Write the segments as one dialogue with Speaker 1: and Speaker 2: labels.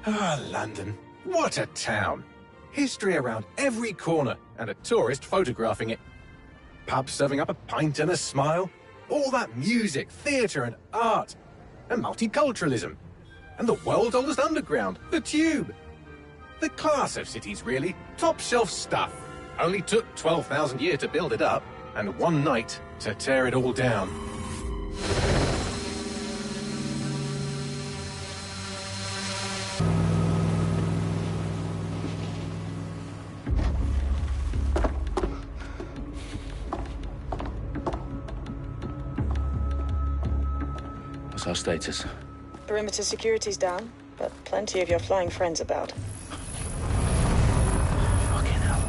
Speaker 1: Ah, London. What a town. History around every corner, and a tourist photographing it. Pubs serving up a pint and a smile. All that music, theatre and art. And multiculturalism. And the world's oldest underground, the Tube. The class of cities, really. Top shelf stuff. Only took 12,000 years to build it up, and one night to tear it all down.
Speaker 2: What's our status?
Speaker 3: Perimeter security's down, but plenty of your flying friends about.
Speaker 2: Fucking hell.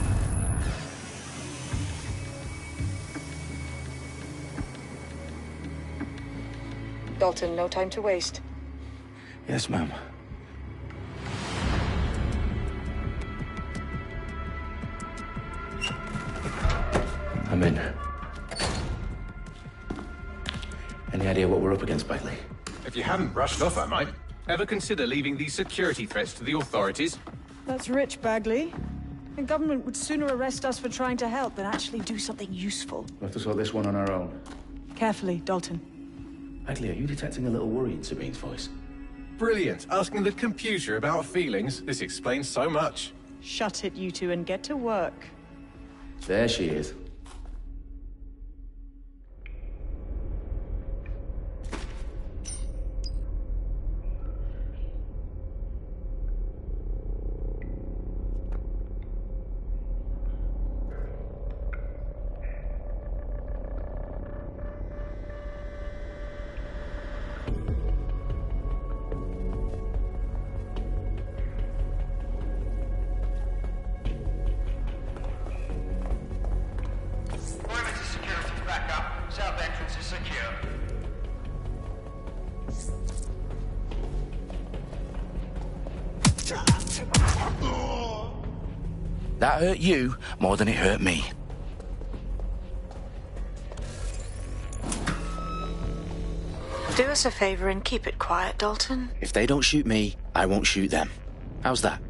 Speaker 3: Dalton, no time to waste.
Speaker 2: Yes, ma'am. I'm in. Any idea what we're up against, Bagley?
Speaker 1: If you hadn't brushed off, I might. Ever consider leaving these security threats to the authorities?
Speaker 4: That's rich, Bagley. The government would sooner arrest us for trying to help than actually do something useful.
Speaker 2: We'll have to sort this one on our own.
Speaker 4: Carefully, Dalton.
Speaker 2: Bagley, are you detecting a little worry in Sabine's voice?
Speaker 1: Brilliant. Asking the computer about feelings. This explains so much.
Speaker 4: Shut it, you two, and get to work.
Speaker 2: There she is. That hurt you more than it hurt me.
Speaker 3: Do us a favor and keep it quiet, Dalton.
Speaker 2: If they don't shoot me, I won't shoot them. How's that?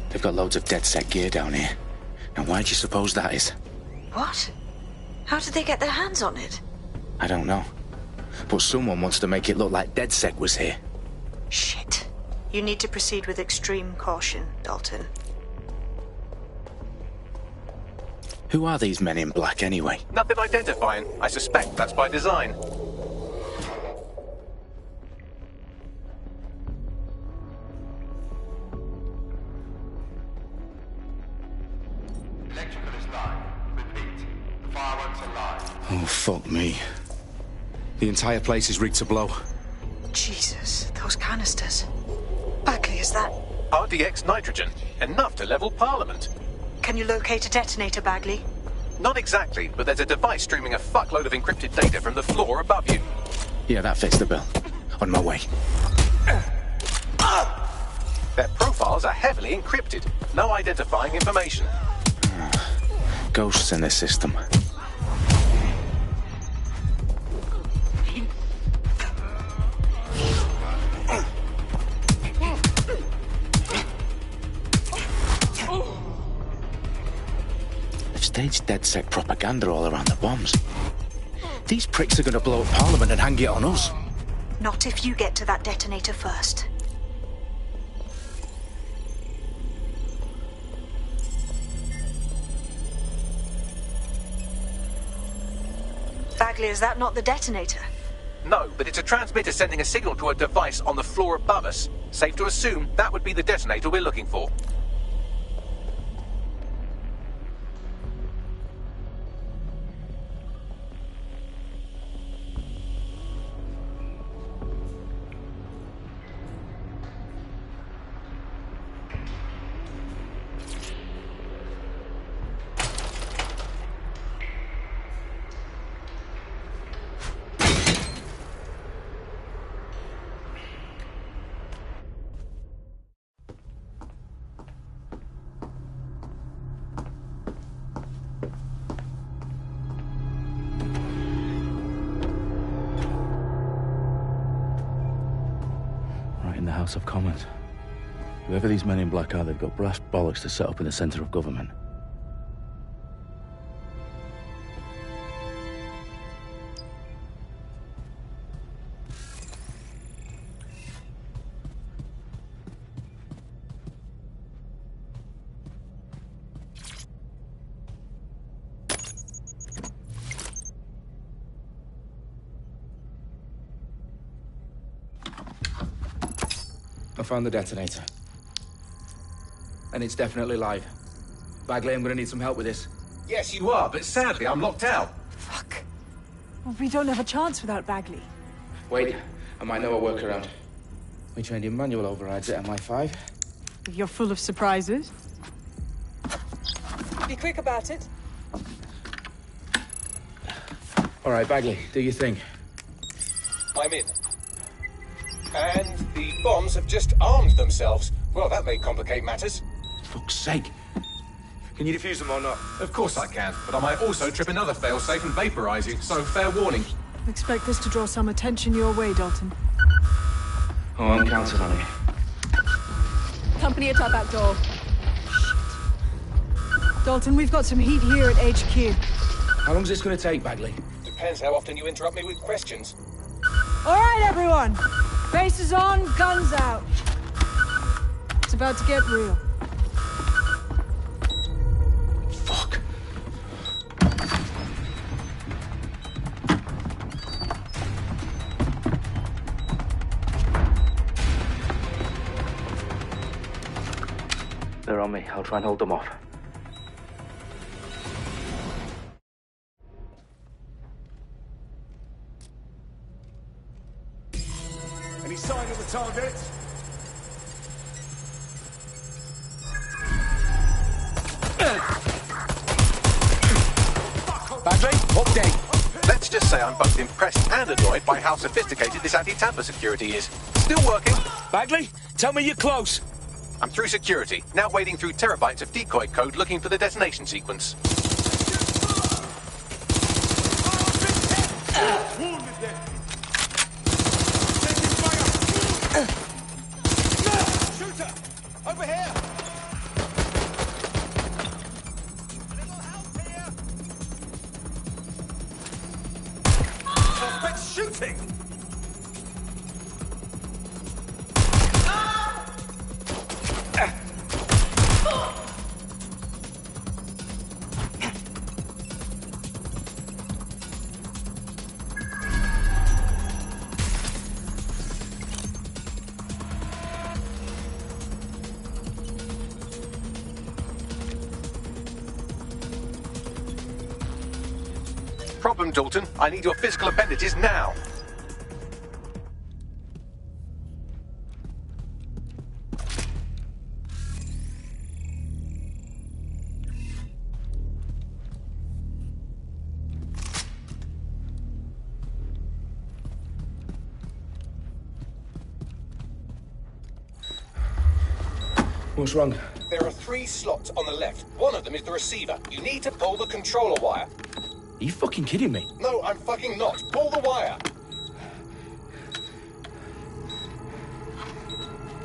Speaker 2: They've got loads of dead-set gear down here. Now, why do you suppose that is?
Speaker 3: What? How did they get their hands on it?
Speaker 2: I don't know. But someone wants to make it look like DedSec was here.
Speaker 3: Shit. You need to proceed with extreme caution, Dalton.
Speaker 2: Who are these men in black, anyway?
Speaker 1: Nothing identifying. I suspect that's by design.
Speaker 5: Electrical is live. Repeat. Fireworks are live.
Speaker 2: Oh, fuck me. The entire place is rigged to blow.
Speaker 3: Jesus, those canisters. Bagley, is that...
Speaker 1: RDX nitrogen. Enough to level Parliament.
Speaker 3: Can you locate a detonator, Bagley?
Speaker 1: Not exactly, but there's a device streaming a fuckload of encrypted data from the floor above you.
Speaker 2: Yeah, that fits the bill. On my way.
Speaker 1: Their profiles are heavily encrypted. No identifying information.
Speaker 2: Ghosts in the system. They've staged DedSec propaganda all around the bombs. These pricks are going to blow up Parliament and hang it on us.
Speaker 3: Not if you get to that detonator first. Bagley, is that not the detonator?
Speaker 1: No, but it's a transmitter sending a signal to a device on the floor above us. Safe to assume that would be the detonator we're looking for.
Speaker 2: In the House of Commons. Whoever these men in black are, they've got brass bollocks to set up in the centre of government.
Speaker 6: I found the detonator. And it's definitely live. Bagley, I'm gonna need some help with this.
Speaker 1: Yes, you are, but sadly I'm locked out.
Speaker 4: Fuck. Well, we don't have a chance without Bagley.
Speaker 6: Wait, I might know a workaround. We trained in manual overrides at MI5.
Speaker 4: You're full of surprises. Be quick about it.
Speaker 6: All right, Bagley, do your thing.
Speaker 1: I'm in. And the bombs have just armed themselves. Well, that may complicate matters.
Speaker 2: Fuck's sake.
Speaker 6: Can you defuse them or not?
Speaker 1: Of course I can, but I might also trip another failsafe and vaporize you, so fair warning.
Speaker 4: Expect this to draw some attention your way, Dalton.
Speaker 6: Oh, I'm counting on it.
Speaker 4: Company at our back door. Shit. Dalton, we've got some heat here at HQ.
Speaker 6: How long's this gonna take, Bagley?
Speaker 1: Depends how often you interrupt me with questions.
Speaker 4: All right, everyone. Faces on, guns out. It's about to get real.
Speaker 2: Fuck.
Speaker 6: They're on me. I'll try and hold them off.
Speaker 7: Any sign of the target?
Speaker 2: Bagley, update.
Speaker 1: Let's just say I'm both impressed and annoyed by how sophisticated this anti-tamper security is. Still working.
Speaker 2: Bagley, tell me you're close.
Speaker 1: I'm through security, now wading through terabytes of decoy code looking for the detonation sequence.
Speaker 7: Wounded there. Shooter! Over here! A little help here! Suspect shooting!
Speaker 1: Problem, Dalton. I need your physical appendages now.
Speaker 6: What's wrong?
Speaker 1: There are 3 slots on the left. One of them is the receiver. You need to pull the controller wire.
Speaker 6: Are you fucking kidding me?
Speaker 1: No, I'm fucking not. Pull the wire.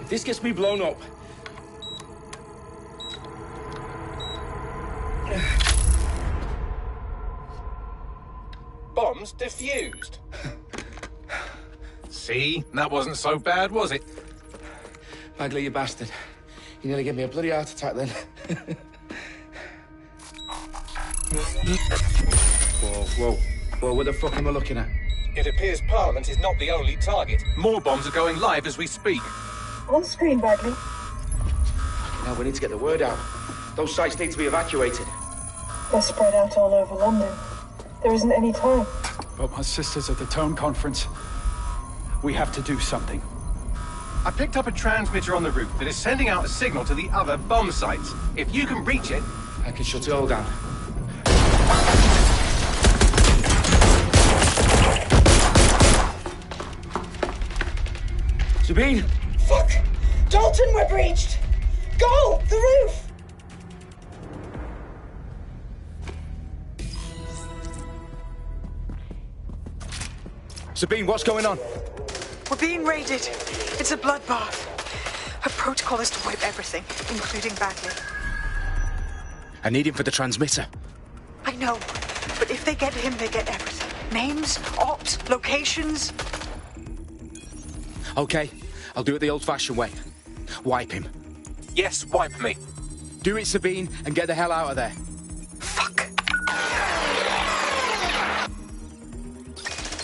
Speaker 6: If this gets me blown up...
Speaker 1: Bombs defused. See? That wasn't so bad, was it?
Speaker 6: Bagley, you bastard. You nearly gave me a bloody heart attack then. Whoa, what the fuck am I looking at?
Speaker 1: It appears Parliament is not the only target. More bombs are going live as we speak.
Speaker 8: On screen, Bagley.
Speaker 6: Now we need to get the word out. Those sites need to be evacuated.
Speaker 8: They're spread out all over London. There isn't any time.
Speaker 9: But my sister's at the Tone Conference. We have to do something.
Speaker 1: I picked up a transmitter on the roof that is sending out a signal to the other bomb sites. If you can reach it...
Speaker 6: I can shut it all down. Sabine!
Speaker 8: Fuck! Dalton, we're breached! Go! The roof!
Speaker 2: Sabine, what's going on?
Speaker 3: We're being raided. It's a bloodbath. Our protocol is to wipe everything, including Bagley.
Speaker 2: I need him for the transmitter.
Speaker 3: I know, but if they get him, they get everything. Names, ops, locations.
Speaker 2: Okay, I'll do it the old-fashioned way. Wipe him.
Speaker 1: Yes, wipe me.
Speaker 2: Do it, Sabine, and get the hell out of there.
Speaker 3: Fuck.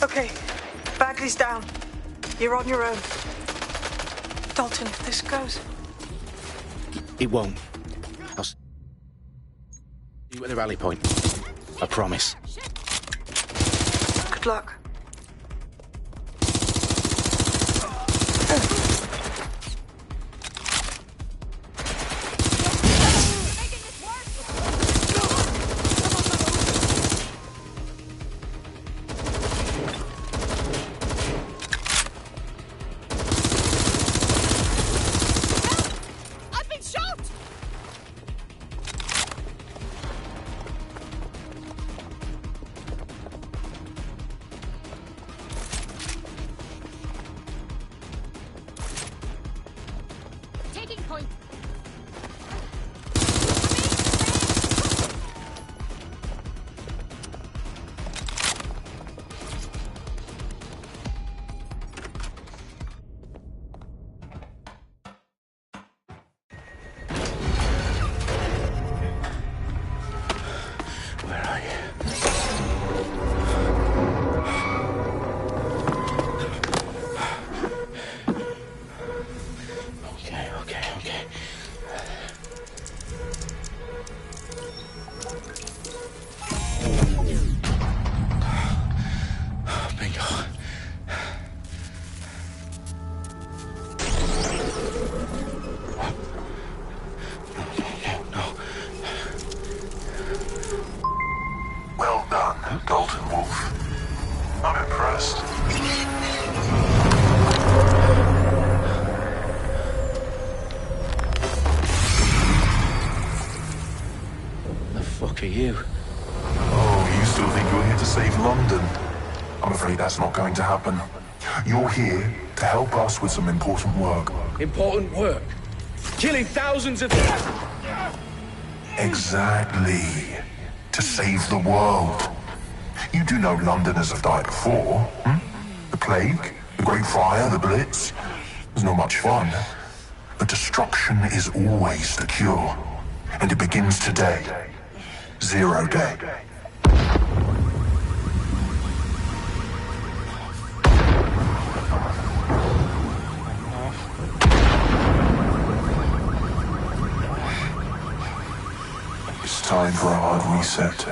Speaker 3: Okay, Bagley's down. You're on your own. Dalton, if this goes...
Speaker 2: It won't. I'll see you at the rally point. I promise.
Speaker 3: Good luck.
Speaker 10: That's not going to happen. You're here to help us with some important work.
Speaker 6: Important work? Killing thousands of...
Speaker 10: Exactly. To save the world. You do know Londoners have died before, hmm? The Plague, the Great Fire, the Blitz. It's not much fun. But destruction is always the cure. And it begins today. 0 day. Time for a hard reset.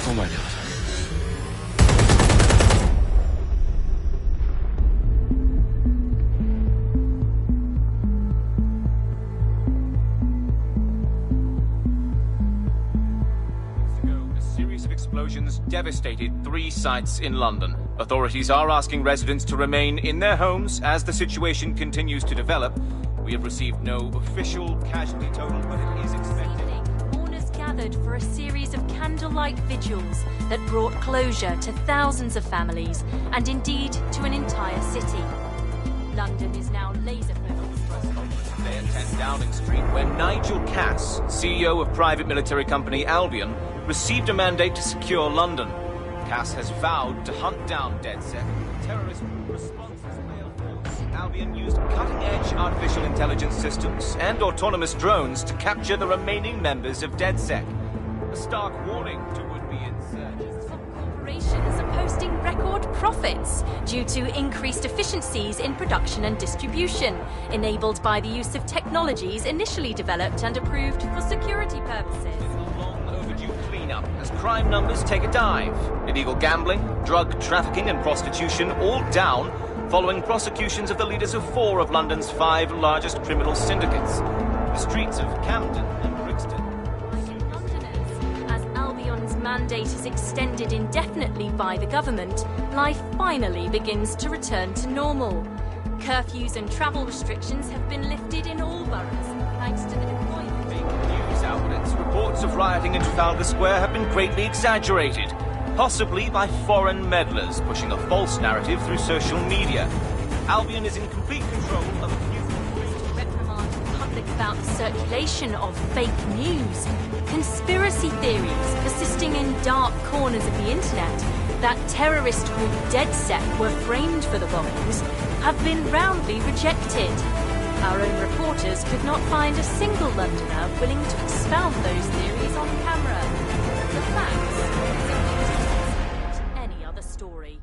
Speaker 2: Oh my God.
Speaker 11: A series of explosions devastated 3 sites in London. Authorities are asking residents to remain in their homes as the situation continues to develop. We have received no official casualty total, but it is expected.
Speaker 12: Mourners gathered for a series of candlelight vigils that brought closure to thousands of families and indeed to an entire city. London is now laser-focused.
Speaker 11: Today at 10 Downing Street, where Nigel Cass, CEO of private military company Albion, received a mandate to secure London. Cass has vowed to hunt down DedSec. Terrorist responses failed. Albion used cutting-edge artificial intelligence systems and autonomous drones to capture the remaining members of DedSec. A stark warning to would-be insurgents.
Speaker 12: Corporations are posting record profits due to increased efficiencies in production and distribution, enabled by the use of technologies initially developed and approved for security purposes.
Speaker 11: Cleanup as crime numbers take a dive. Illegal gambling, drug trafficking and prostitution all down following prosecutions of the leaders of 4 of London's 5 largest criminal syndicates. The streets of Camden and Brixton.
Speaker 12: Londoners, as Albion's mandate is extended indefinitely by the government, life finally begins to return to normal. Curfews and travel restrictions have been lifted in all boroughs, thanks to the deployment.
Speaker 11: News outlets, reports of rioting in Trafalgar Square have been greatly exaggerated, possibly by foreign meddlers pushing a false narrative through social media. Albion is in complete control of
Speaker 12: reprimand the public about the circulation of fake news, conspiracy theories persisting in dark corners of the internet that terrorist group DedSec were framed for the bombings have been roundly rejected. Our own reporters could not find a single Londoner willing to expound those theories on camera. The facts simply any other story.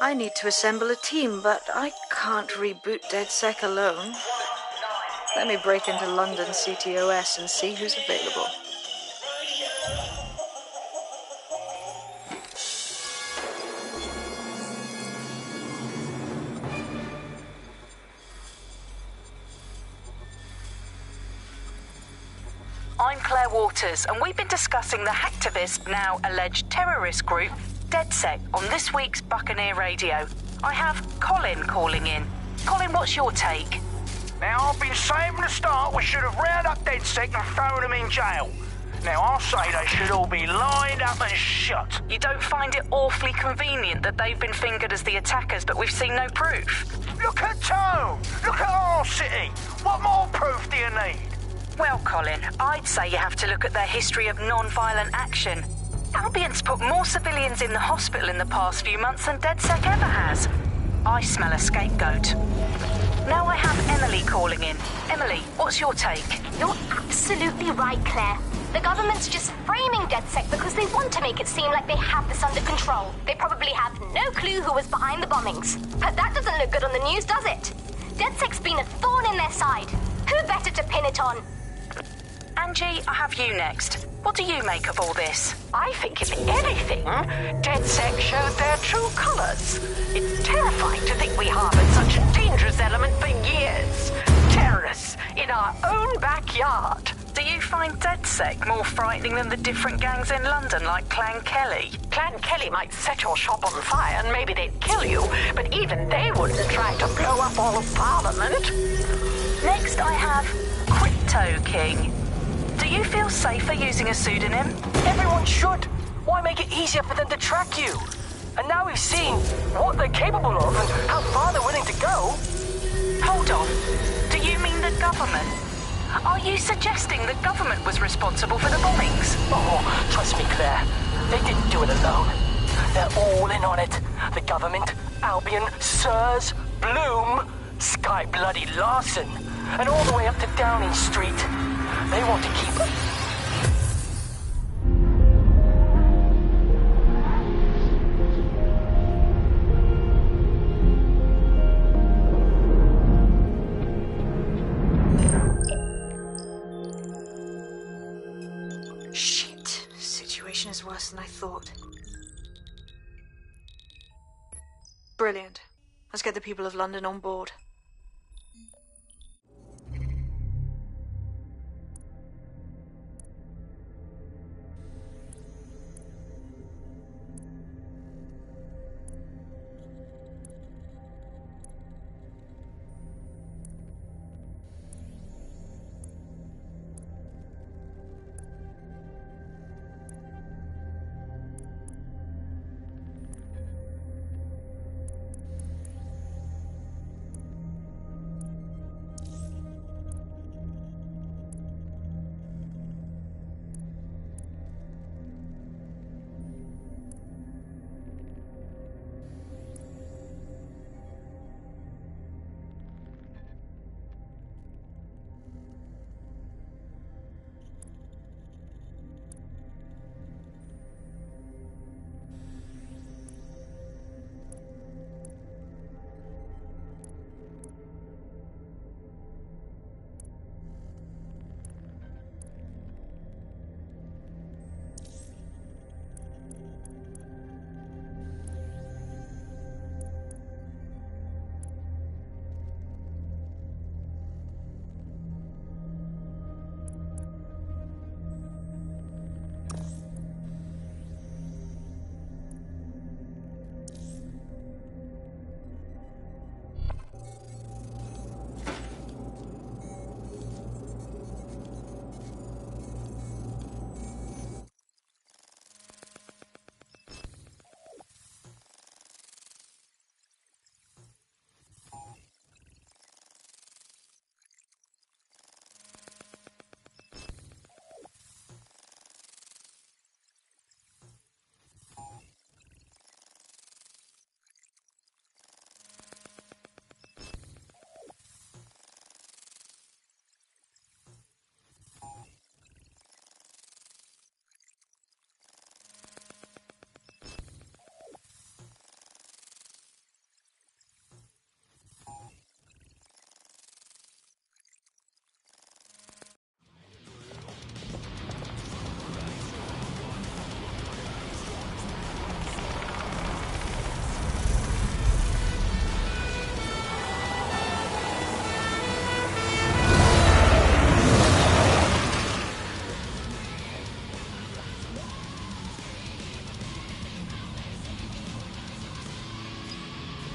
Speaker 3: I need to assemble a team, but I can't reboot DedSec alone. Let me break into London CTOS and see who's available.
Speaker 13: I'm Claire Waters, and we've been discussing the hacktivist, now alleged terrorist group, DedSec, on this week's Buccaneer Radio. I have Colin calling in. Colin, what's your take?
Speaker 14: Now, I've been saying from the start we should have rounded up DedSec and thrown them in jail. Now, I'll say they should all be lined up and shot.
Speaker 13: You don't find it awfully convenient that they've been fingered as the attackers, but we've seen no proof?
Speaker 14: Look at Tone! Look at our city! What more proof do you need?
Speaker 13: Well, Colin, I'd say you have to look at their history of non-violent action. Albion's put more civilians in the hospital in the past few months than DedSec ever has. I smell a scapegoat. Now I have Emily calling in. Emily, what's your take?
Speaker 15: You're absolutely right, Claire. The government's just framing DedSec because they want to make it seem like they have this under control. They probably have no clue who was behind the bombings. But that doesn't look good on the news, does it? DedSec's been a thorn in their side. Who better to pin it on?
Speaker 13: Angie, I have you next. What do you make of all this?
Speaker 16: I think, if anything, DedSec showed their true colours. It's terrifying to think we harboured such a dangerous element for years. Terrorists in our own backyard.
Speaker 13: Do you find DedSec more frightening than the different gangs in London, like Clan Kelly?
Speaker 16: Clan Kelly might set your shop on fire and maybe they'd kill you, but even they wouldn't try to blow up all of Parliament.
Speaker 13: Next, I have Crypto King. Do you feel safer using a pseudonym?
Speaker 17: Everyone should. Why make it easier for them to track you? And now we've seen what they're capable of and how far they're willing to go.
Speaker 13: Hold on. Do you mean the government? Are you suggesting the government was responsible for the bombings?
Speaker 17: Oh, trust me, Claire. They didn't do it alone. They're all in on it. The government, Albion, Sirs, Bloom, Sky Bloody Larson. and all the way up to Downing Street. They want to keep...
Speaker 3: Shit. Situation is worse than I thought. Brilliant. Let's get the people of London on board.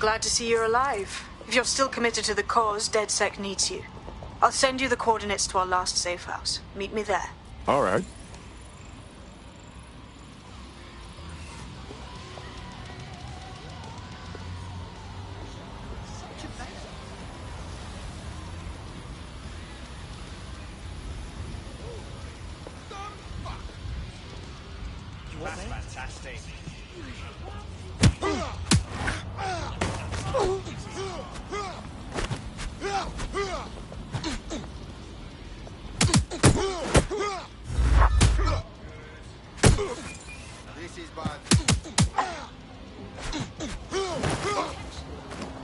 Speaker 3: Glad to see you're alive. If you're still committed to the cause, DedSec needs you. I'll send you the coordinates to our last safe house. Meet me there.
Speaker 10: All right.
Speaker 7: That's fantastic. This is bad.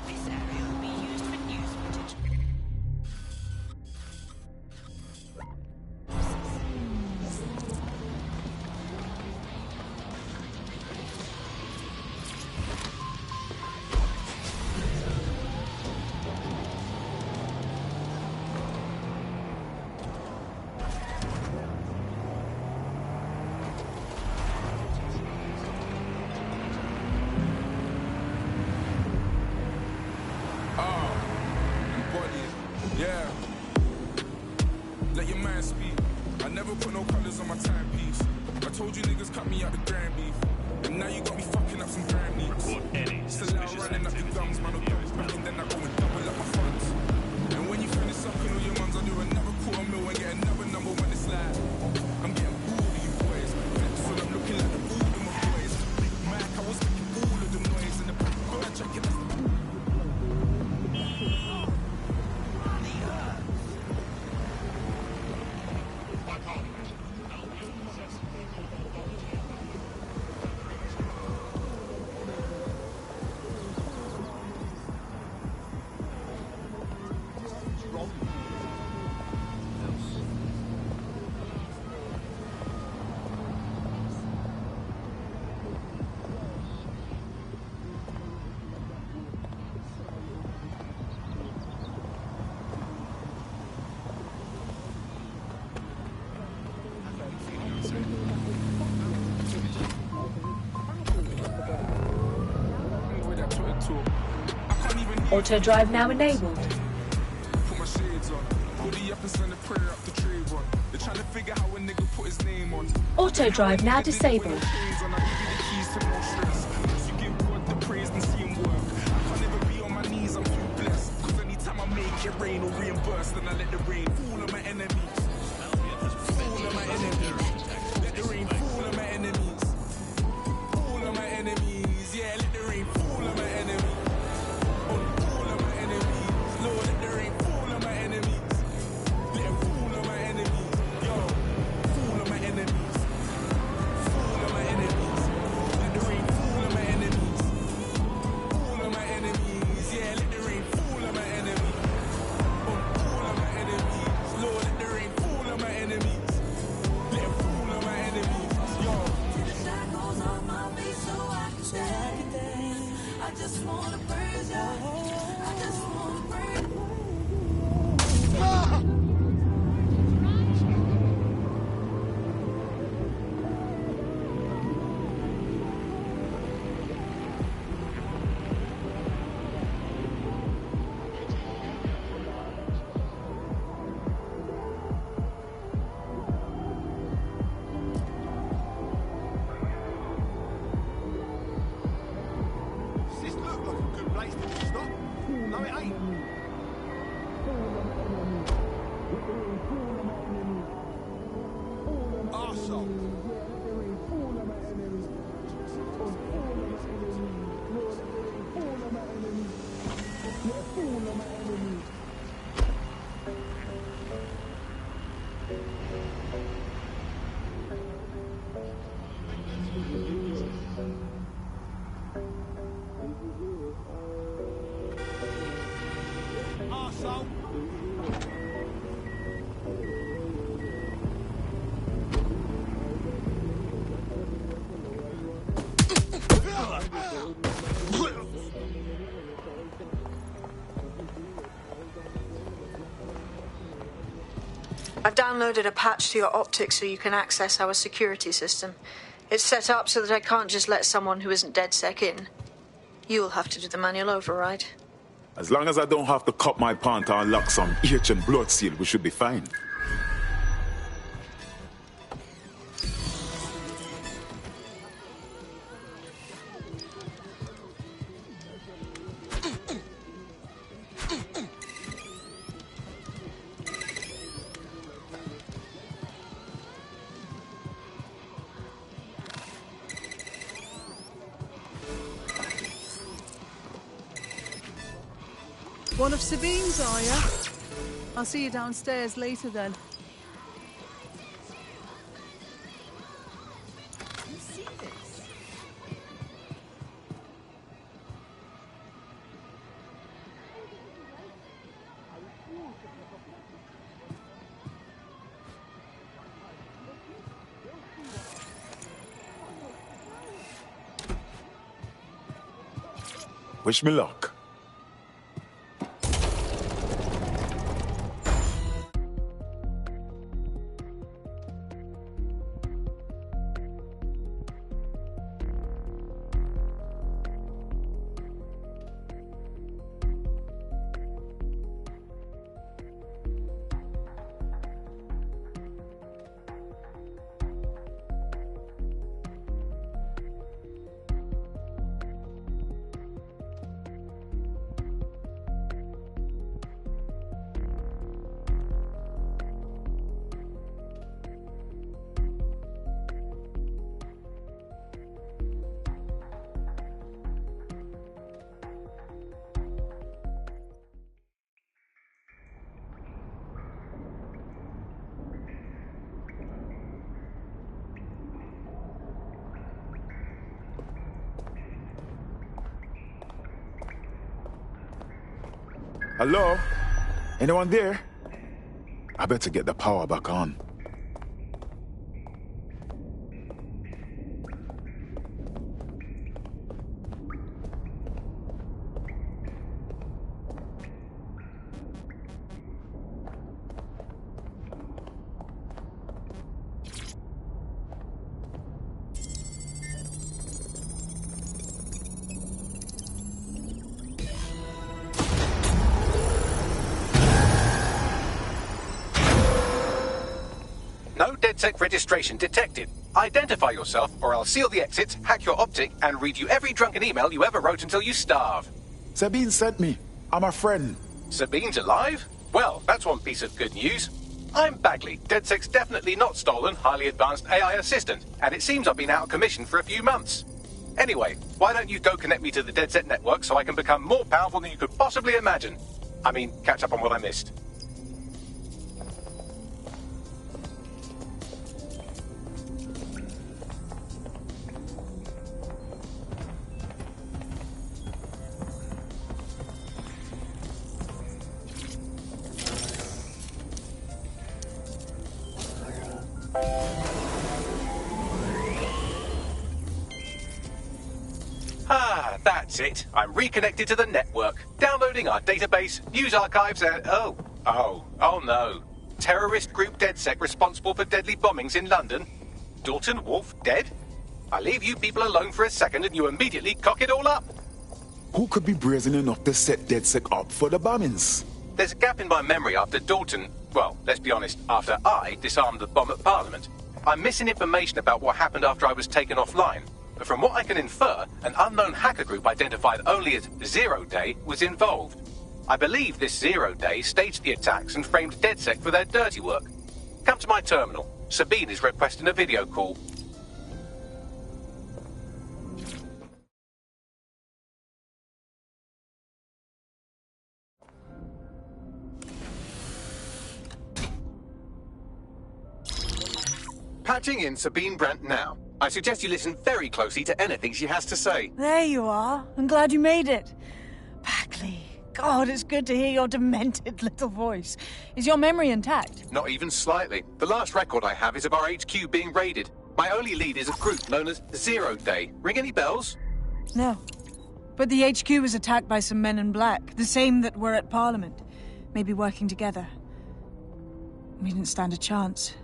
Speaker 18: This area will be used for news footage.
Speaker 19: Yeah. Let your man speak. I never put no colors on my timepiece. I told you niggas cut me out the grand beef. And now you got me fucking up some grand meats. Still out running up your gums, man. I'll double back and then I go and double up my funds. And when you finish sucking all your mums, I'll do another $250,000 and get another number when it's like I'm getting bored of you boys. So I'm looking like the old of my boys. Mac, I was making all of the noise in the back. When I check it, that's the
Speaker 12: Auto drive now enabled.
Speaker 19: Put my shades on. Hoodie up and send a prayer up the trade run. They're trying to figure how a nigga put his name on.
Speaker 12: Auto drive now disabled.
Speaker 19: I'll give you the keys to no stress. Once you give God the praise and see him work. I can't never be on my knees, I'm too blessed. Cause anytime I make it rain or reimburse, then I let the rain fall on my enemies. Fall on my enemies. Let the rain fall on my enemies. Fall on my enemies. Yeah, let the rain fall on my enemies. On all of my enemies. Lord, let the rain fall on my enemies. Let it fall on my enemies. Yo, fall on my enemies. Fall on my enemies. Let the rain fall on my enemies. Fall on my enemies. Yeah, let the rain fall on my enemies. On all of my enemies. Lord, let the rain fall on my enemies. Let it fall on my enemies. Yo.
Speaker 18: Shackles on my feet so I can stand. I just wanna praise ya. I just wanna praise ya.
Speaker 7: Does this look like a good place to stop? No, it ain't. Arsehole. Arsehole.
Speaker 3: I've downloaded a patch to your optics so you can access our security system. It's set up so that I can't just let someone who isn't DedSec in. You'll have to do the manual override.
Speaker 20: As long as I don't have to cut my pant or unlock some H and blood seal, we should be fine.
Speaker 4: One of Sabine's, are you? I'll see you downstairs later then.
Speaker 18: You see this?
Speaker 20: Wish me luck. Hello? Anyone there? I better get the power back on.
Speaker 1: DedSec registration detected. Identify yourself, or I'll seal the exits, hack your optic, and read you every drunken email you ever wrote until you starve.
Speaker 20: Sabine sent me. I'm a friend.
Speaker 1: Sabine's alive? Well, that's one piece of good news. I'm Bagley, DedSec's definitely not stolen, highly advanced AI assistant, and it seems I've been out of commission for a few months. Anyway, why don't you go connect me to the DedSec network so I can become more powerful than you could possibly imagine? I mean, catch up on what I missed. Ah, that's it. I'm reconnected to the network, downloading our database, news archives, and oh no. Terrorist group DedSec responsible for deadly bombings in London. Dalton Wolf dead? I leave you people alone for a second and you immediately cock it all up.
Speaker 20: Who could be brazen enough to set DedSec up for the bombings?
Speaker 1: There's a gap in my memory after Dalton, well, let's be honest, after I disarmed the bomb at Parliament. I'm missing information about what happened after I was taken offline. But from what I can infer, an unknown hacker group identified only as Zero Day was involved. I believe this Zero Day staged the attacks and framed DedSec for their dirty work. Come to my terminal. Sabine is requesting a video call. Patching in Sabine Brandt now. I suggest you listen very closely to anything she has to say.
Speaker 4: There you are. I'm glad you made it. Bagley. God, it's good to hear your demented little voice. Is your memory intact?
Speaker 1: Not even slightly. The last record I have is of our HQ being raided. My only lead is a group known as Zero Day. Ring any bells?
Speaker 4: No. But the HQ was attacked by some men in black, the same that were at Parliament. Maybe working together. We didn't stand a chance.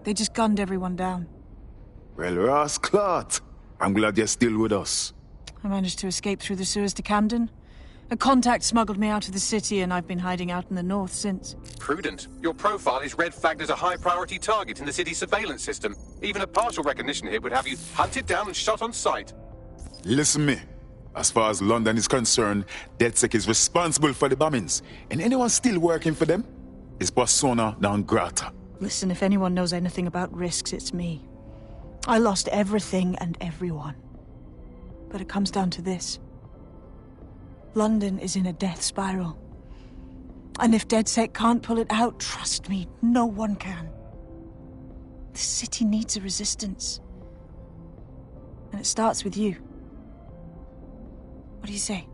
Speaker 4: They just gunned everyone down.
Speaker 20: Well, Ross Clark, I'm glad you're still with us.
Speaker 4: I managed to escape through the sewers to Camden. A contact smuggled me out of the city, and I've been hiding out in the north since.
Speaker 1: Prudent. Your profile is red flagged as a high-priority target in the city's surveillance system. Even a partial recognition hit would have you hunted down and shot on sight.
Speaker 20: Listen me. As far as London is concerned, DedSec is responsible for the bombings. And anyone still working for them is persona non grata.
Speaker 4: Listen, if anyone knows anything about risks, it's me. I lost everything and everyone. But it comes down to this. London is in a death spiral. And if DedSec can't pull it out, trust me, no one can. The city needs a resistance. And it starts with you. What do you say?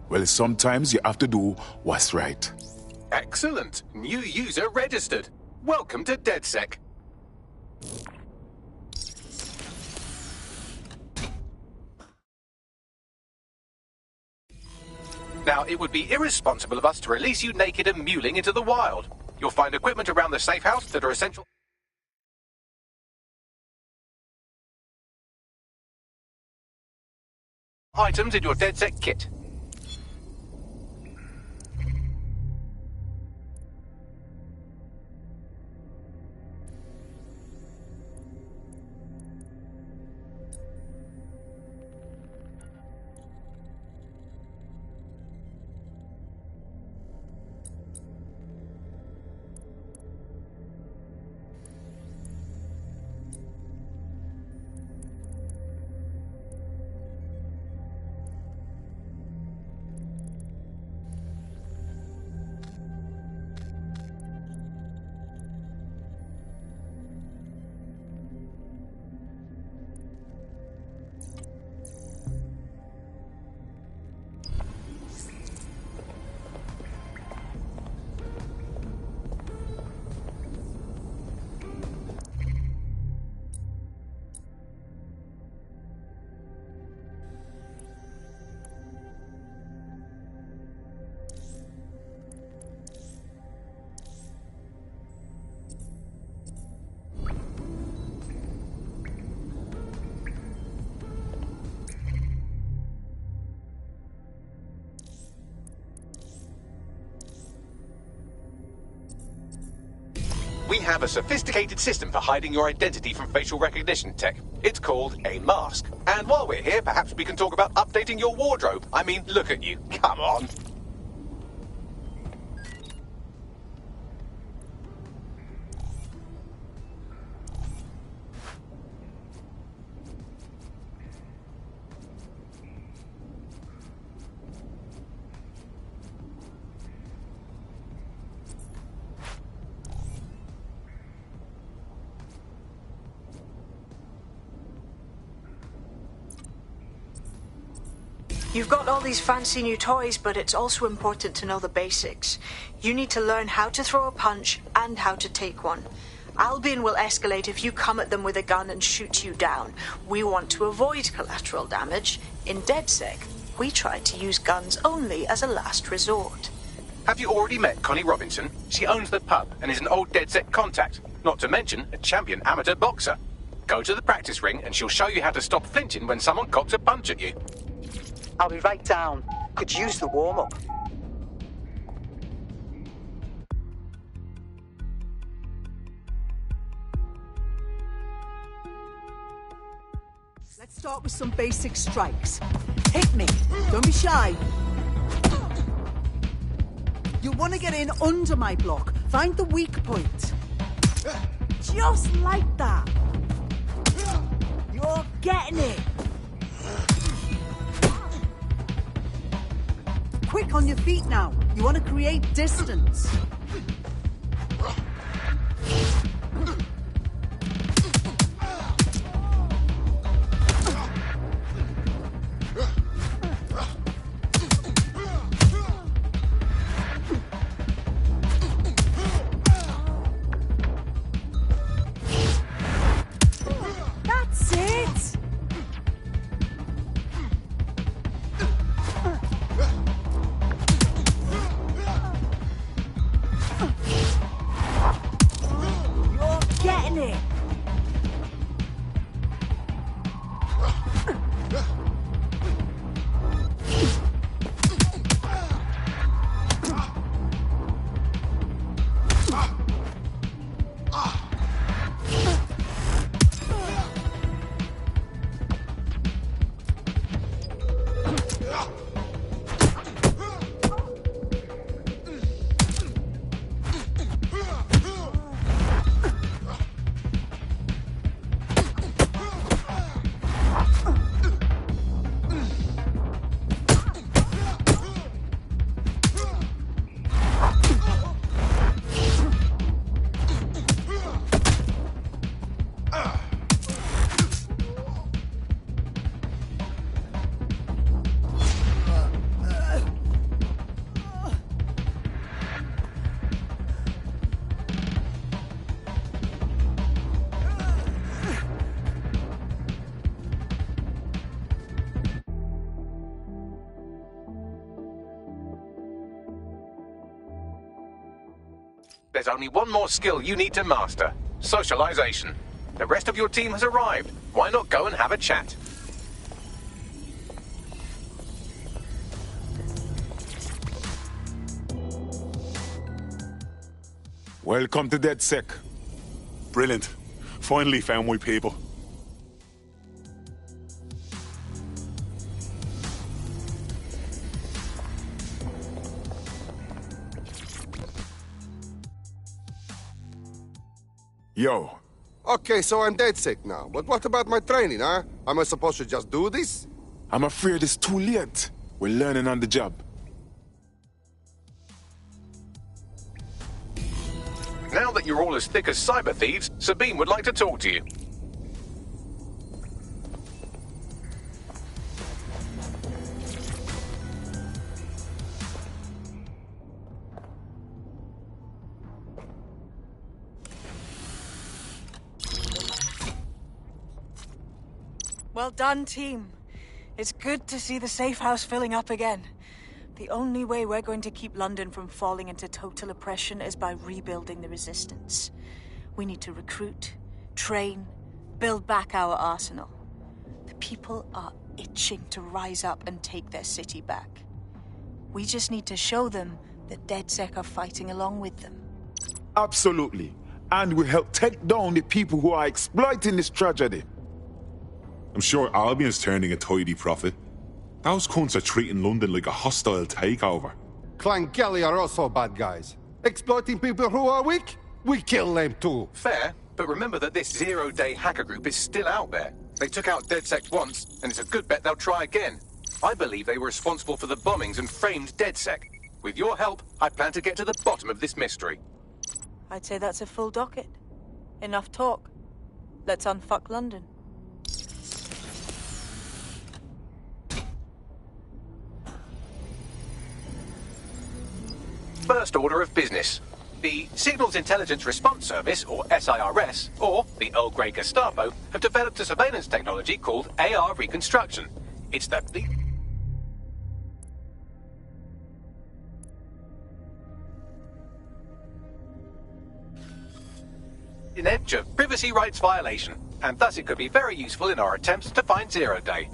Speaker 20: Well, sometimes you have to do what's right.
Speaker 1: Excellent. New user registered. Welcome to DedSec. Now, it would be irresponsible of us to release you naked and mewling into the wild. You'll find equipment around the safe house that are essential. Items in your DedSec kit. We have a sophisticated system for hiding your identity from facial recognition tech. It's called a mask. And while we're here, perhaps we can talk about updating your wardrobe. I mean, look at you. Come on.
Speaker 3: You've got all these fancy new toys, but it's also important to know the basics. You need to learn how to throw a punch and how to take one. Albion will escalate if you come at them with a gun and shoot you down. We want to avoid collateral damage. In DedSec, we try to use guns only as a last resort.
Speaker 1: Have you already met Connie Robinson? She owns the pub and is an old DedSec contact, not to mention a champion amateur boxer. Go to the practice ring and she'll show you how to stop flinching when someone cocks a punch at you.
Speaker 8: I'll be right down. Could use the warm-up.
Speaker 21: Let's start with some basic strikes. Hit me. Don't be shy. You'll want to get in under my block. Find the weak point. Just like that. You're getting it. Quick on your feet now. You want to create distance. That's it. Getting it!
Speaker 1: There's only one more skill you need to master. Socialization. The rest of your team has arrived. Why not go and have a chat?
Speaker 20: Welcome to DedSec.
Speaker 22: Brilliant. Finally found my people.
Speaker 20: Yo.
Speaker 7: Okay, so I'm DedSec now. But what about my training, huh? Am I supposed to just do this?
Speaker 20: I'm afraid it's too late. We're learning on the job.
Speaker 1: Now that you're all as thick as cyber thieves, Sabine would like to talk to you.
Speaker 4: Well done, team. It's good to see the safe house filling up again. The only way we're going to keep London from falling into total oppression is by rebuilding the resistance. We need to recruit, train, build back our arsenal. The people are itching to rise up and take their city back. We just need to show them that DedSec are fighting along with them.
Speaker 20: Absolutely. and will help take down the people who are exploiting this tragedy.
Speaker 22: I'm sure Albion's turning a tidy profit. Those cunts are treating London like a hostile takeover.
Speaker 7: Clan Kelly are also bad guys. Exploiting people who are weak? We kill them too.
Speaker 1: Fair, but remember that this zero-day hacker group is still out there. They took out DedSec once, and it's a good bet they'll try again. I believe they were responsible for the bombings and framed DedSec. With your help, I plan to get to the bottom of this mystery.
Speaker 4: I'd say that's a full docket. Enough talk. Let's unfuck London.
Speaker 1: First order of business. The Signals Intelligence Response Service, or SIRS, or the Earl Grey Gestapo, have developed a surveillance technology called AR Reconstruction. It's the edge of privacy rights violation, and thus it could be very useful in our attempts to find Zero Day.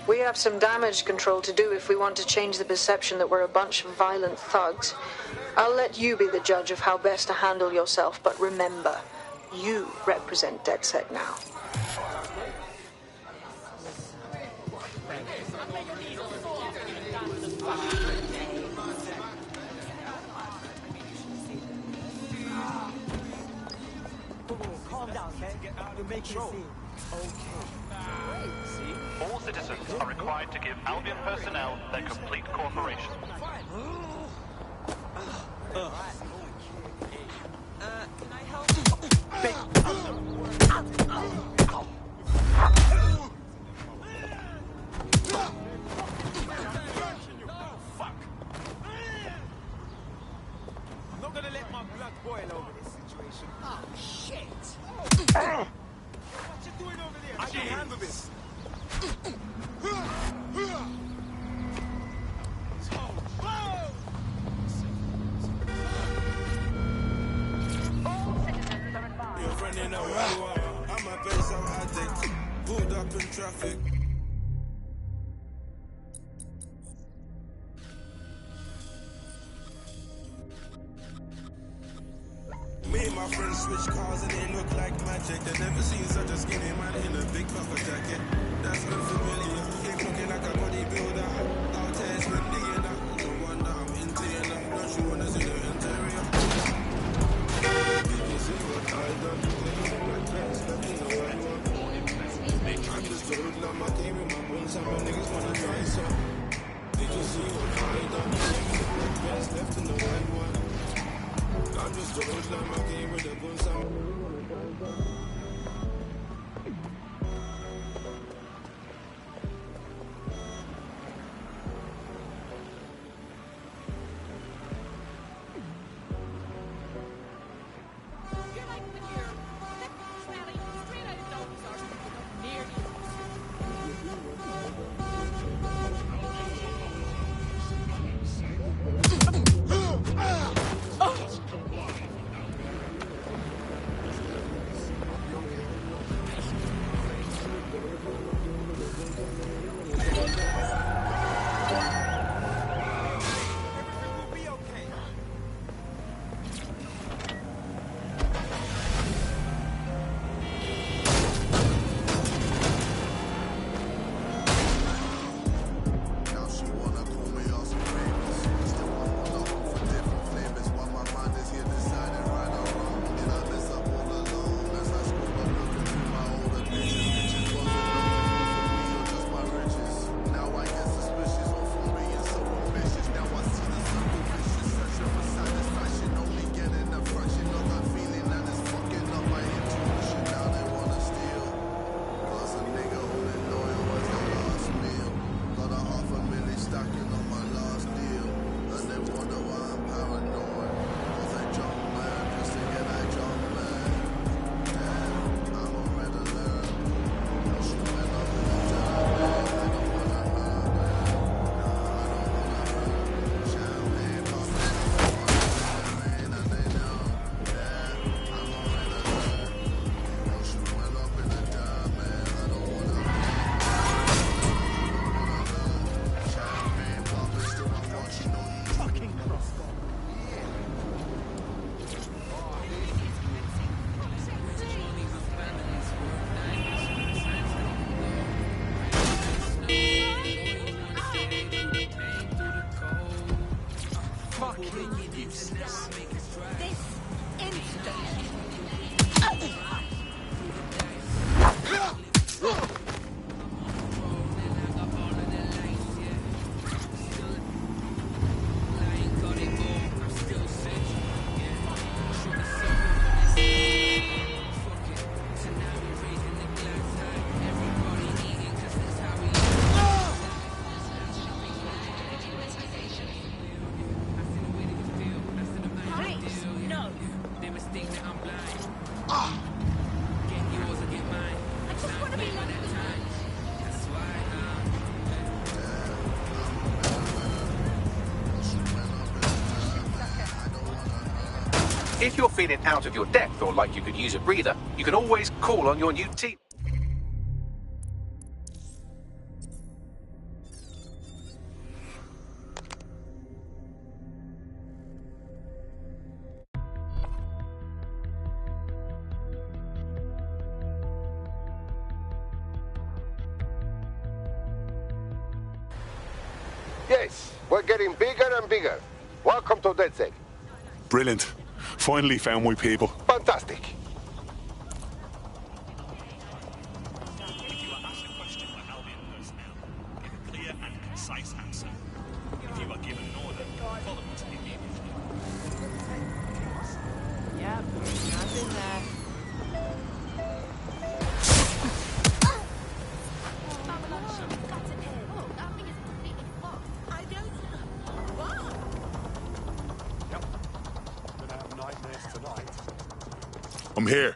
Speaker 3: We have some damage control to do if we want to change the perception that we're a bunch of violent thugs. I'll let you be the judge of how best to handle yourself, but remember, you represent DedSec now.
Speaker 17: Calm down, okay? You're making a scene.
Speaker 5: All citizens are required to give Albion personnel their complete cooperation.
Speaker 17: Can I help?
Speaker 19: I'm not gonna let my blood boil over this situation.
Speaker 17: Oh, shit!
Speaker 19: What you doing over there? I can handle this.
Speaker 18: You're running a war. I'm a place I'm addict. Pulled up in traffic. Me and my friends switch cars and they look like magic. They never seen such a skinny man in a big puffer jacket. That's unfamiliar. He looking like a bodybuilder. Out there trendy and that. No wonder I'm into you now. Don't you wanna see the interior? Did you see what I done? My friends left in the white one. I just told them I came with my bones. Some niggas wanna try some. Did you see what I done? My friends left in the white one. I just told them I came with the guns.
Speaker 21: stop this instant.
Speaker 1: If you're feeling out of your depth or like you could use a breather, you can always call on your new team.
Speaker 7: Yes, we're getting bigger and bigger. Welcome to DedSec.
Speaker 22: Brilliant. Finally found my people.
Speaker 7: Fantastic.
Speaker 5: If you are asked a question by Albion personnel, give a clear and concise answer. If you are given an order, follow it immediately.
Speaker 21: Yep, nothing there.
Speaker 22: I'm here.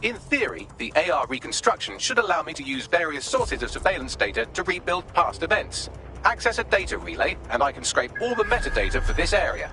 Speaker 1: In theory, the AR reconstruction should allow me to use various sources of surveillance data to rebuild past events. Access a data relay, and I can scrape all the metadata for this area.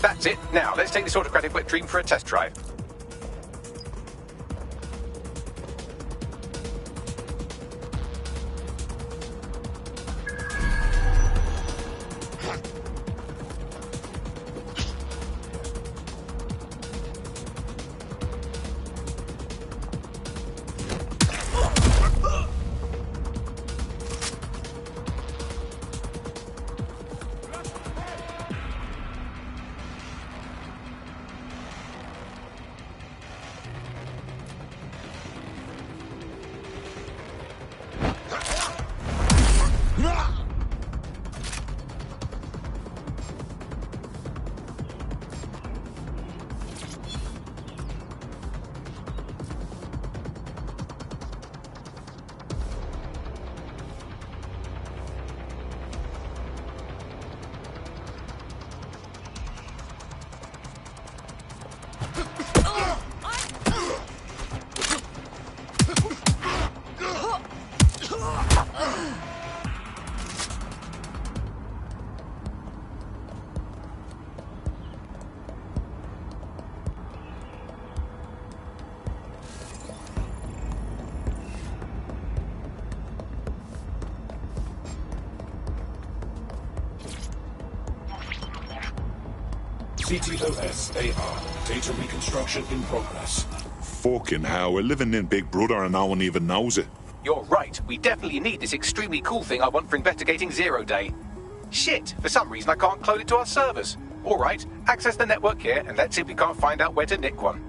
Speaker 1: That's it. Now, let's take this autocratic wet dream for a test drive.
Speaker 22: CTOS-AR. Data reconstruction in progress. Fucking hell, we're living in Big Brother and no one even knows it.
Speaker 1: You're right. We definitely need this extremely cool thing I want for investigating Zero Day. Shit, for some reason I can't clone it to our servers. All right, access the network here and let's see if we can't find out where to nick one.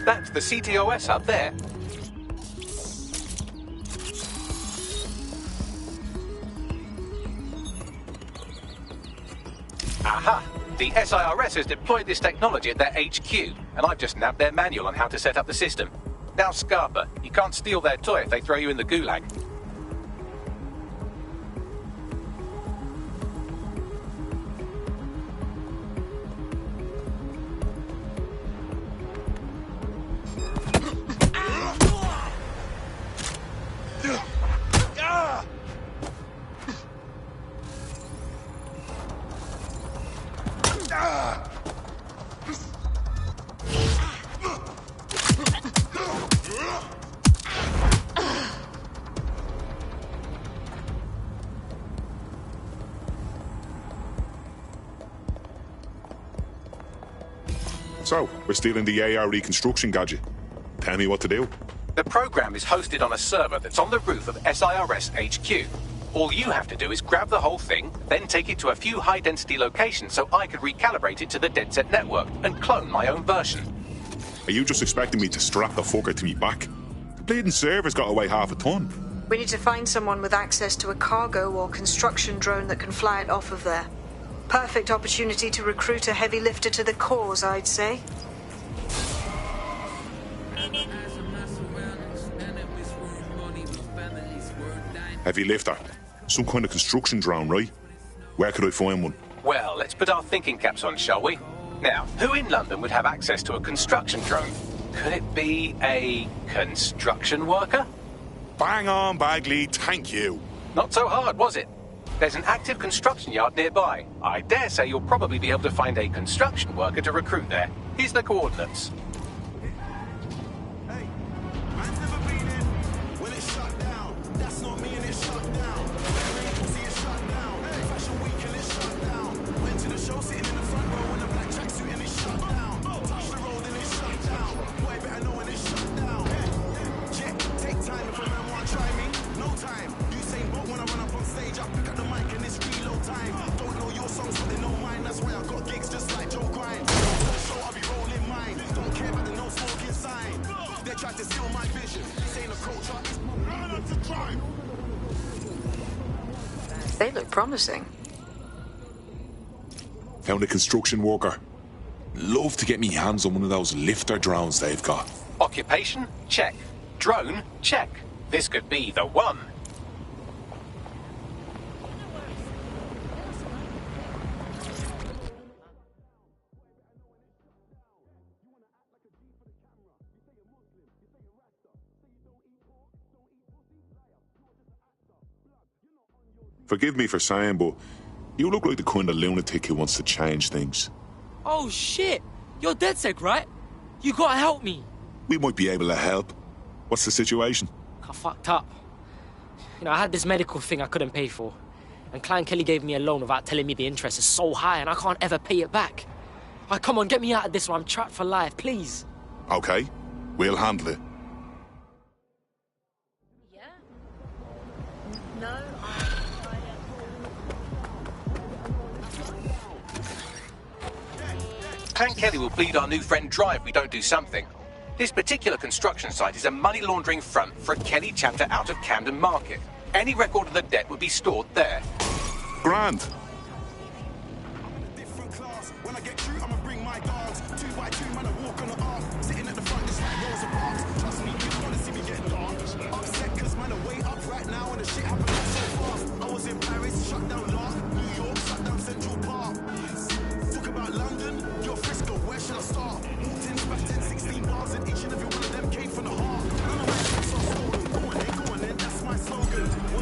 Speaker 1: That's the CTOS up there. Aha! The SIRS has deployed this technology at their HQ, and I've just nabbed their manual on how to set up the system. Now, Scarpa, you can't steal their toy if they throw you in the gulag.
Speaker 22: So, we're stealing the AR reconstruction gadget. Tell me what to do.
Speaker 1: The program is hosted on a server that's on the roof of SIRS HQ. All you have to do is grab the whole thing, then take it to a few high-density locations so I could recalibrate it to the DedSec network and clone my own version.
Speaker 22: Are you just expecting me to strap the fucker to me back? The bleeding server's got to weigh half a ton.
Speaker 3: We need to find someone with access to a cargo or construction drone that can fly it off of there. Perfect opportunity to recruit a heavy lifter to the cause, I'd say.
Speaker 22: Heavy lifter. Some kind of construction drone, right? Where could I find one?
Speaker 1: Well, let's put our thinking caps on, shall we? Now, who in London would have access to a construction drone? Could it be a construction worker?
Speaker 22: Bang on, Bagley, thank you.
Speaker 1: Not so hard, was it? There's an active construction yard nearby. I dare say you'll probably be able to find a construction worker to recruit there. Here's the coordinates. They look promising.
Speaker 22: Found a construction worker. Love to get me hands on one of those lifter drones they've got.
Speaker 1: Occupation? Check. Drone? Check. This could be the one.
Speaker 22: Forgive me for saying, but you look like the kind of lunatic who wants to change things.
Speaker 17: Oh shit! You're DedSec, right? You gotta help me.
Speaker 22: We might be able to help. What's the situation?
Speaker 17: I fucked up. I had this medical thing I couldn't pay for. And Clan Kelly gave me a loan without telling me the interest is so high and I can't ever pay it back. Come on, get me out of this one. I'm trapped for life, please.
Speaker 22: Okay, we'll handle it.
Speaker 1: Clan Kelly will bleed our new friend dry if we don't do something. This particular construction site is a money laundering front for a Kelly chapter out of Camden Market. Any record of the debt would be stored there.
Speaker 22: Grand.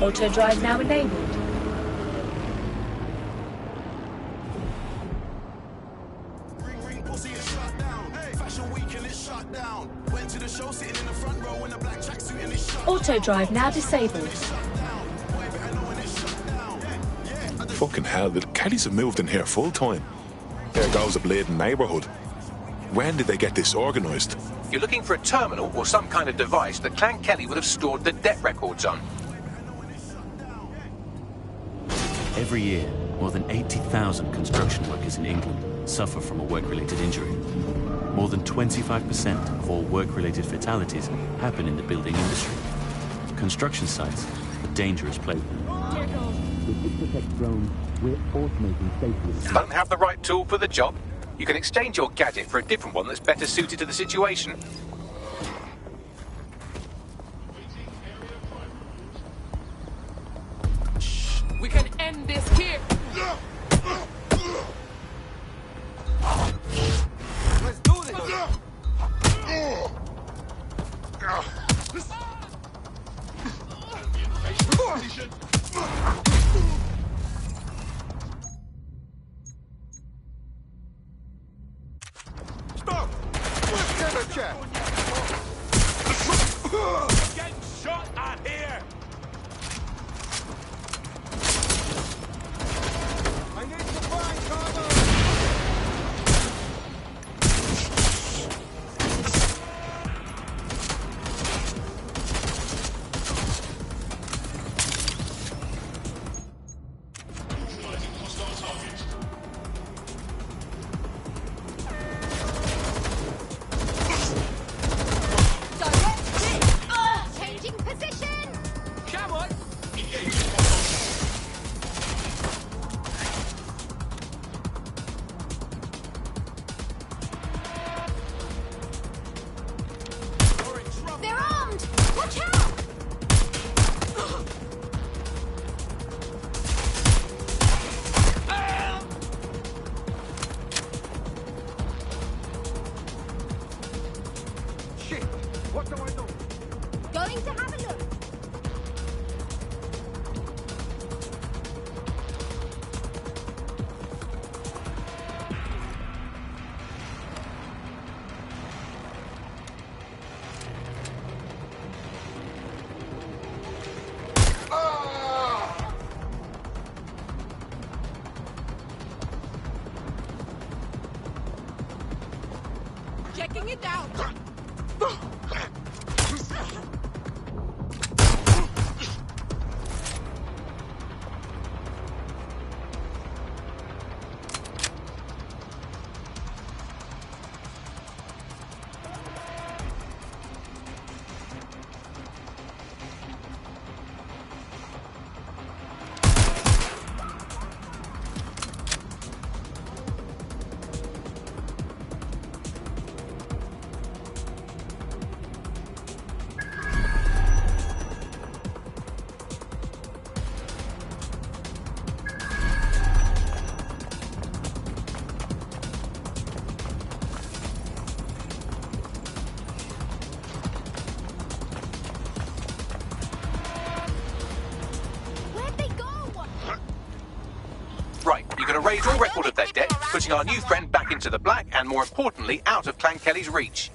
Speaker 6: Auto drive now enabled. Auto drive now disabled.
Speaker 22: Fucking hell, the Kellys have moved in here full time. There goes a bleeding neighbourhood. When did they get this organised?
Speaker 1: You're looking for a terminal or some kind of device that Clan Kelly would have stored the debt records on.
Speaker 9: Every year, more than 80,000 construction workers in England suffer from a work-related injury. More than 25% of all work-related fatalities happen in the building industry. Construction sites are dangerous places.
Speaker 23: With Introvert drones, we're automating safely.
Speaker 1: Don't have the right tool for the job? You can exchange your gadget for a different one that's better suited to the situation.
Speaker 2: We can end this here.
Speaker 7: Let's do this. Stop! Let's get a check.
Speaker 5: Getting shot at here.
Speaker 7: I need to find cover.
Speaker 15: Changing position!
Speaker 2: Come on.
Speaker 15: They're armed! Watch out!
Speaker 7: Shit! What do I do?
Speaker 15: Going to have a look.
Speaker 2: Checking it out.
Speaker 15: Where'd they go?
Speaker 1: Right, you're going to raise all record of that debt, putting our new friend back into the black and, more importantly, out of Clan Kelly's reach.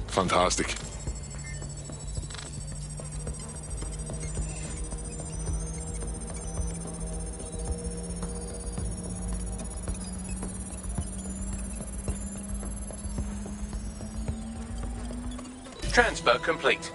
Speaker 22: Fantastic.
Speaker 1: Transfer complete.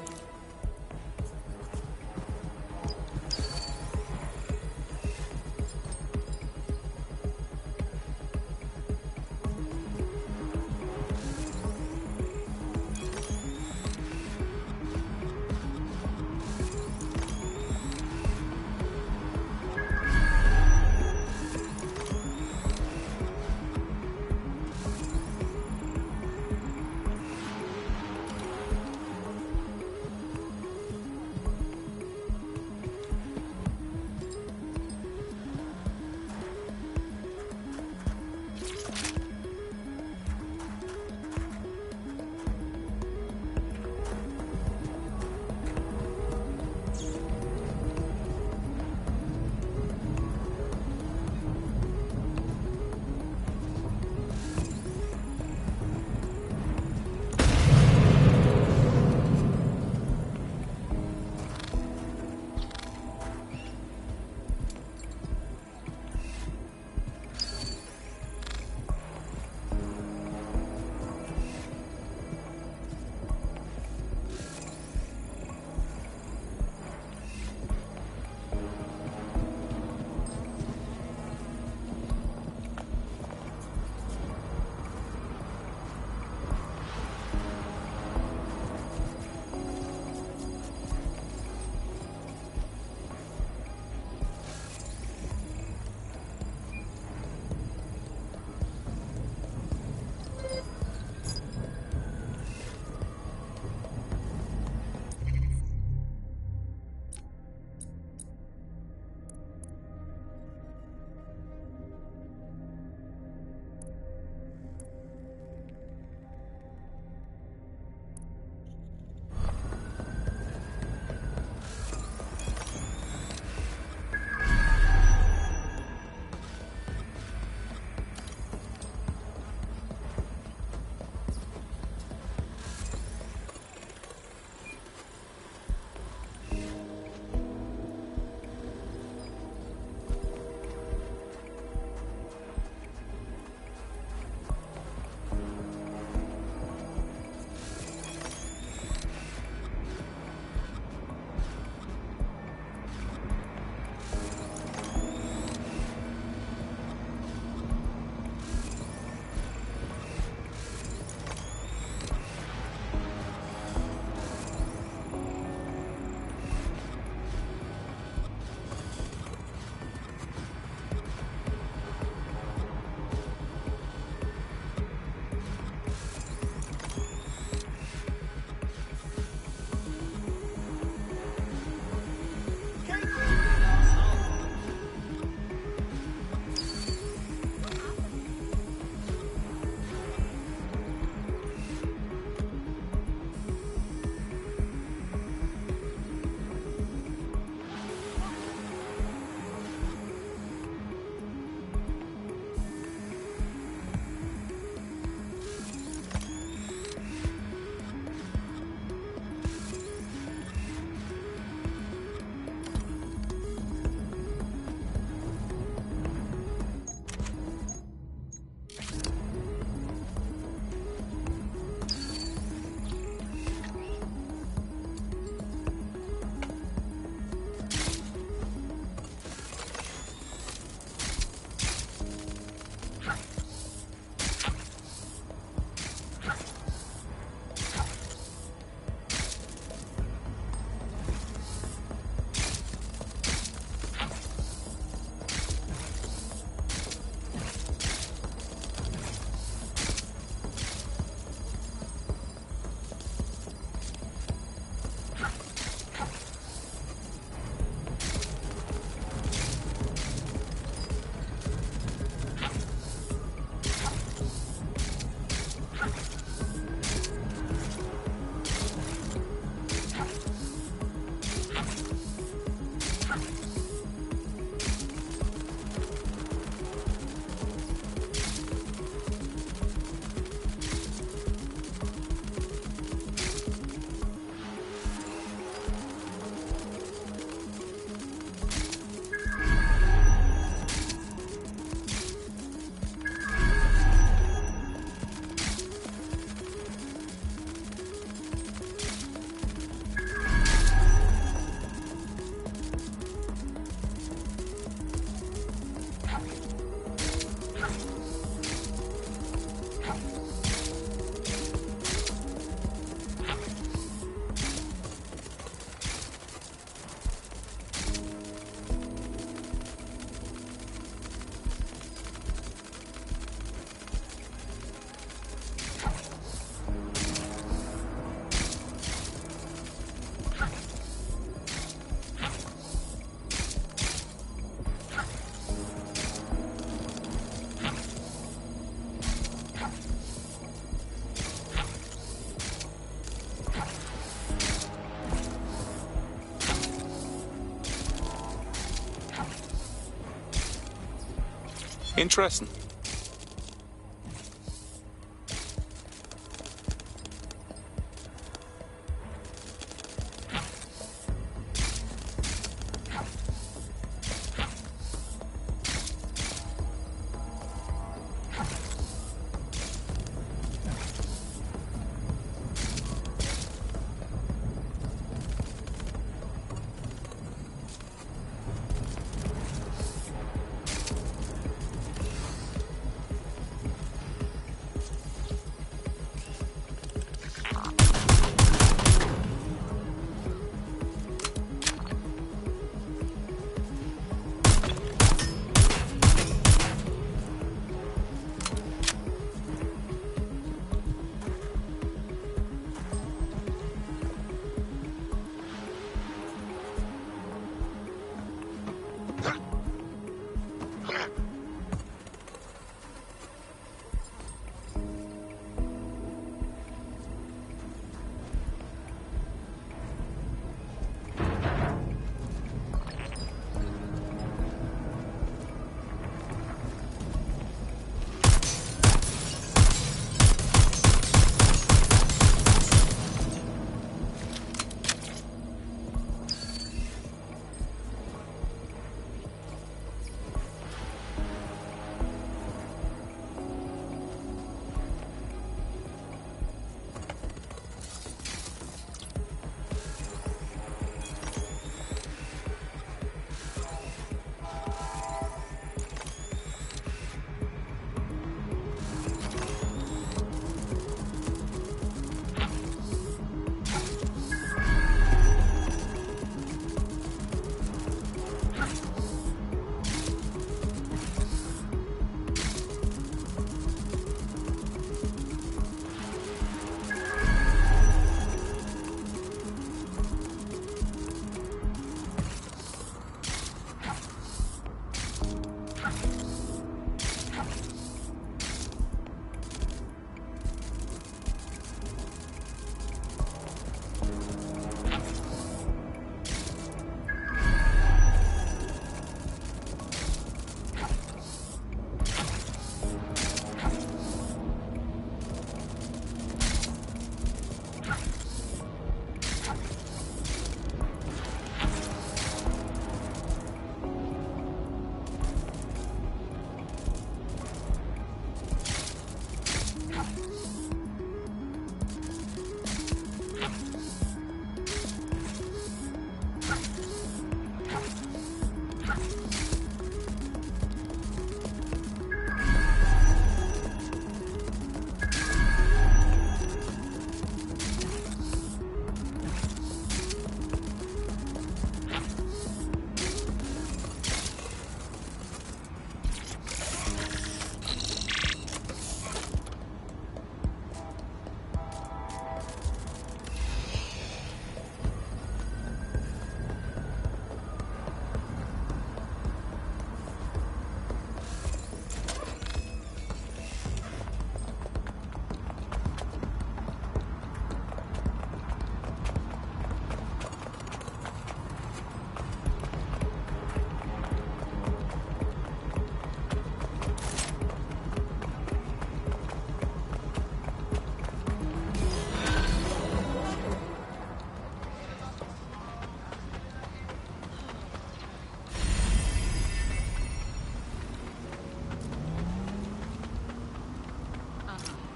Speaker 22: Interesting.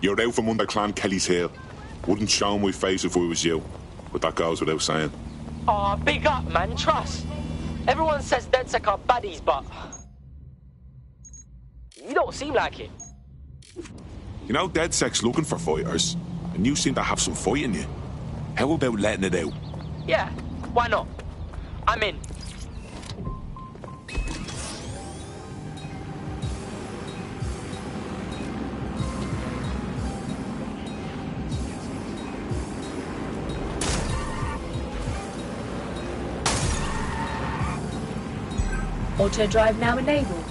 Speaker 22: You're out from under Clan Kelly's heel. Wouldn't show my face if I was you, but that goes without saying.
Speaker 17: Aw, big up, man, trust. Everyone says DedSec are baddies, but... You don't seem like it.
Speaker 22: You know, DedSec's looking for fighters, and you seem to have some fight in you. How about letting it out?
Speaker 17: Yeah, why not? I'm in.
Speaker 6: Auto drive now enabled.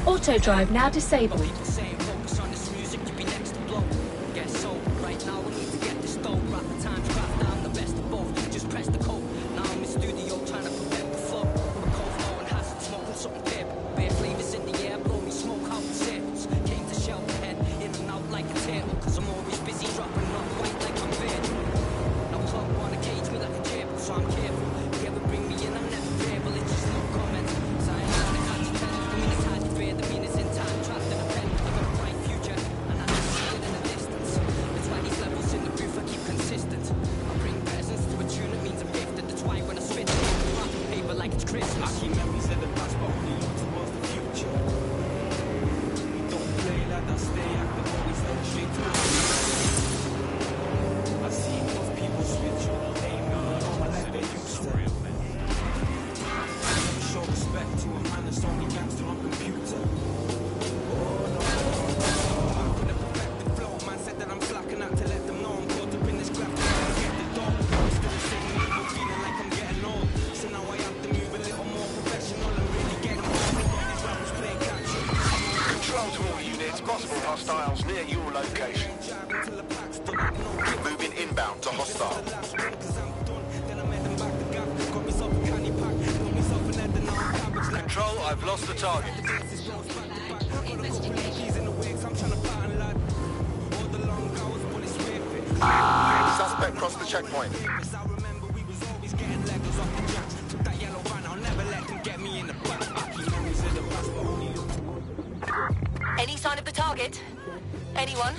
Speaker 6: Auto drive now disabled.
Speaker 11: Hostiles near your location. Moving inbound to hostile. Control, I've lost the target. Suspect crossed the checkpoint.
Speaker 14: Any sign of the target? Anyone?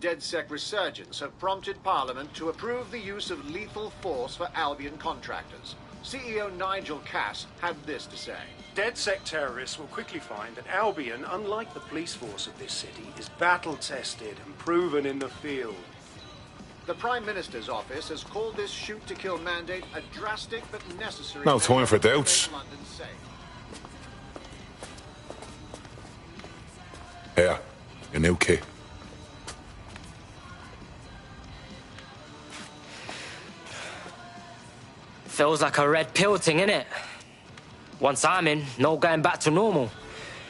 Speaker 16: DedSec resurgence have prompted Parliament to approve the use of lethal force for Albion contractors. CEO Nigel Cass had this to say.
Speaker 24: DedSec terrorists will quickly find that Albion, unlike the police force of this city, is battle-tested and proven in the field.
Speaker 16: The Prime Minister's office has called this shoot-to-kill mandate a drastic but necessary...
Speaker 22: No time for doubts. Here, your new kit.
Speaker 17: Feels like a red pill thing, innit? Once I'm in, no going back to normal.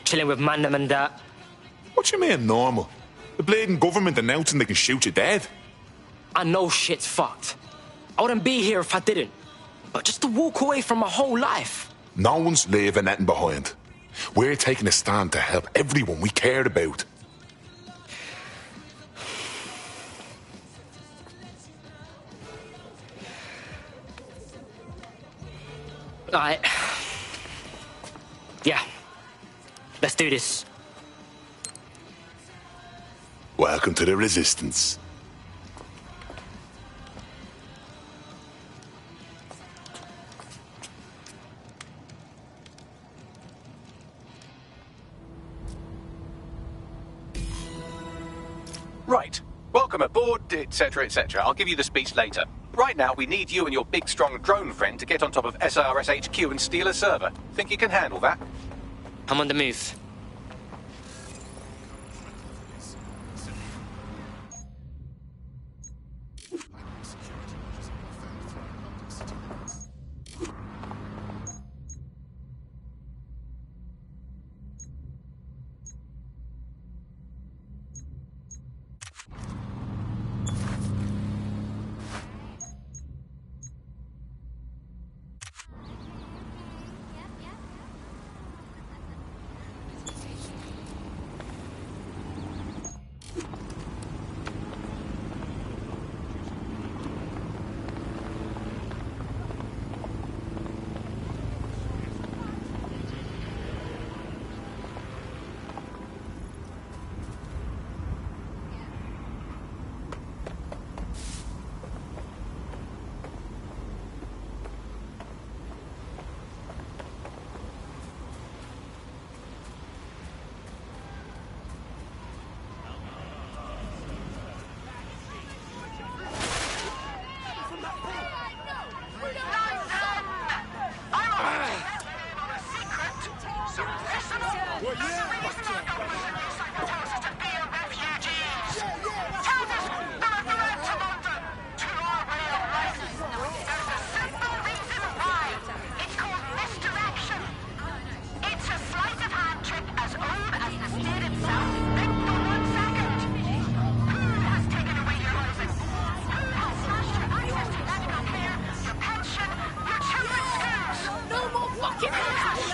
Speaker 17: Chilling with Mandem and that.
Speaker 22: What you mean, normal? The bleeding government announcing they can shoot you dead.
Speaker 17: I know shit's fucked. I wouldn't be here if I didn't. But just to walk away from my whole life.
Speaker 22: No one's leaving anything behind. We're taking a stand to help everyone we cared about.
Speaker 17: Alright. Yeah. Let's do this.
Speaker 22: Welcome to the Resistance.
Speaker 1: Right. Welcome aboard, etc., etc. I'll give you the speech later. Right now, we need you and your big, strong drone friend to get on top of SRS HQ and steal a server. Think you can handle that?
Speaker 17: I'm on the move.
Speaker 2: Get out!